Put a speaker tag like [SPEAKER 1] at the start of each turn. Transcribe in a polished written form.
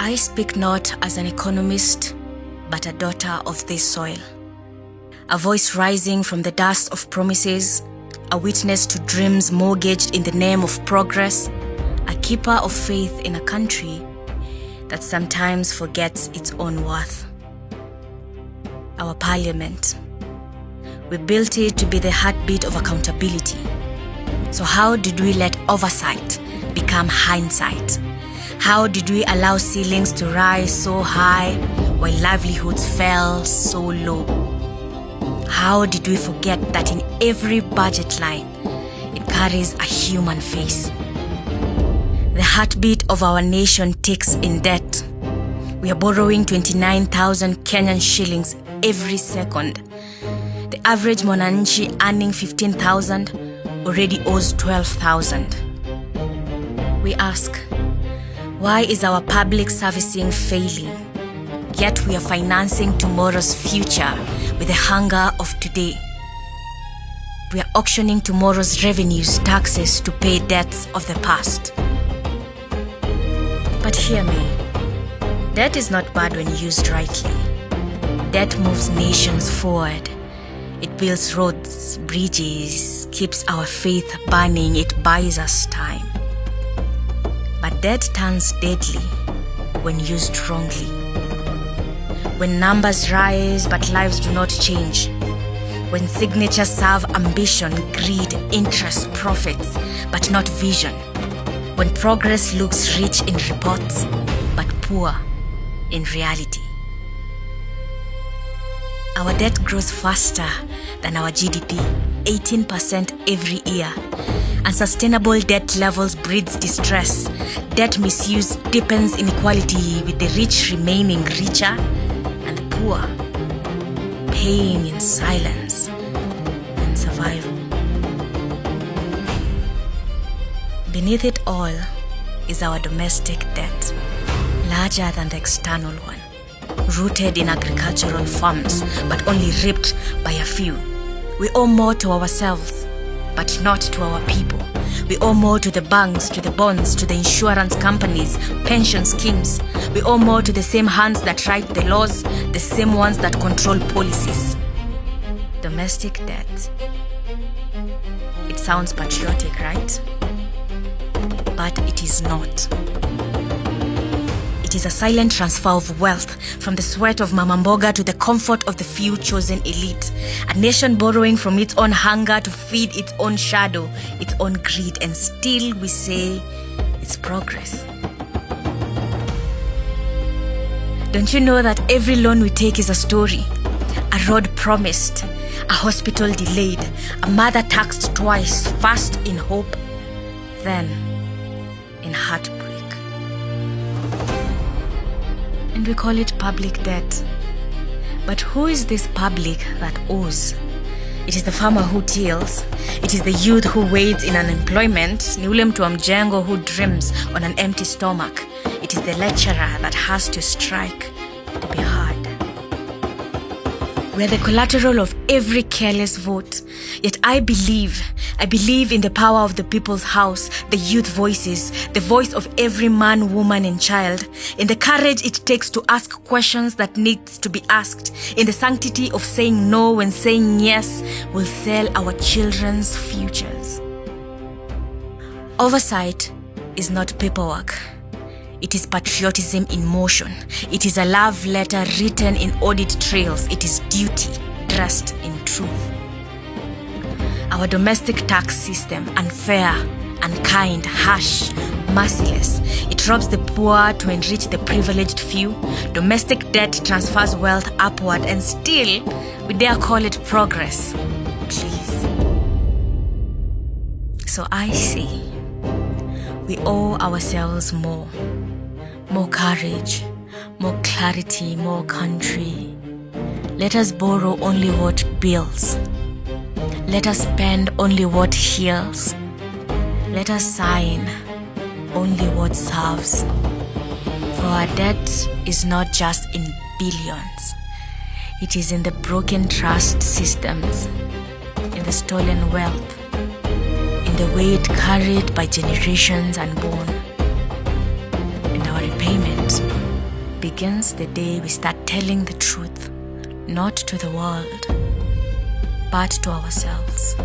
[SPEAKER 1] I speak not as an economist, but a daughter of this soil. A voice rising from the dust of promises, a witness to dreams mortgaged in the name of progress, a keeper of faith in a country that sometimes forgets its own worth. Our parliament. We built it to be the heartbeat of accountability. So how did we let oversight become hindsight? How did we allow ceilings to rise so high while livelihoods fell so low? How did we forget that in every budget line, it carries a human face? The heartbeat of our nation ticks in debt. We are borrowing 29,000 Kenyan shillings every second. The average mwananchi earning 15,000 already owes 12,000. We ask, why is our public servicing failing? Yet we are financing tomorrow's future with the hunger of today. We are auctioning tomorrow's revenues, taxes to pay debts of the past. But hear me, debt is not bad when used rightly. Debt moves nations forward. It builds roads, bridges, keeps our faith burning, it buys us time. But debt turns deadly when used wrongly. When numbers rise but lives do not change. When signatures serve ambition, greed, interest, profits, but not vision. When progress looks rich in reports, but poor in reality. Our debt grows faster than our GDP, 18% every year. Unsustainable debt levels breeds distress. Debt misuse deepens inequality, with the rich remaining richer and the poor paying in silence and survival. Beneath it all is our domestic debt, larger than the external one. Rooted in agricultural farms, but only reaped by a few. We owe more to ourselves, but not to our people. We owe more to the banks, to the bonds, to the insurance companies, pension schemes. We owe more to the same hands that write the laws, the same ones that control policies. Domestic debt. It sounds patriotic, right? But it is not. It is a silent transfer of wealth, from the sweat of Mama Mboga to the comfort of the few chosen elite. A nation borrowing from its own hunger to feed its own shadow, its own greed, and still we say it's progress. Don't you know that every loan we take is a story? A road promised, a hospital delayed, a mother taxed twice, first in hope, then in heartbreak. And we call it public debt. But who is this public that owes? It is the farmer who tills. It is the youth who waits in unemployment. Ni ule mtu wa mjengo who dreams on an empty stomach. It is the lecturer that has to strike to be heard. We are the collateral of every careless vote. Yet I believe in the power of the people's house, the youth voices, the voice of every man, woman, and child, in the courage it takes to ask questions that needs to be asked, in the sanctity of saying no when saying yes will sell our children's futures. Oversight is not paperwork. It is patriotism in motion. It is a love letter written in audit trails. It is duty dressed in truth. Our domestic tax system, unfair, unkind, harsh, merciless. It robs the poor to enrich the privileged few. Domestic debt transfers wealth upward, and still we dare call it progress. Please. So I say, we owe ourselves more. More courage, more clarity, more country. Let us borrow only what builds. Let us spend only what heals. Let us sign only what serves. For our debt is not just in billions. It is in the broken trust systems, in the stolen wealth, in the weight carried by generations unborn. And our repayment begins the day we start telling the truth, not to the world, but to ourselves.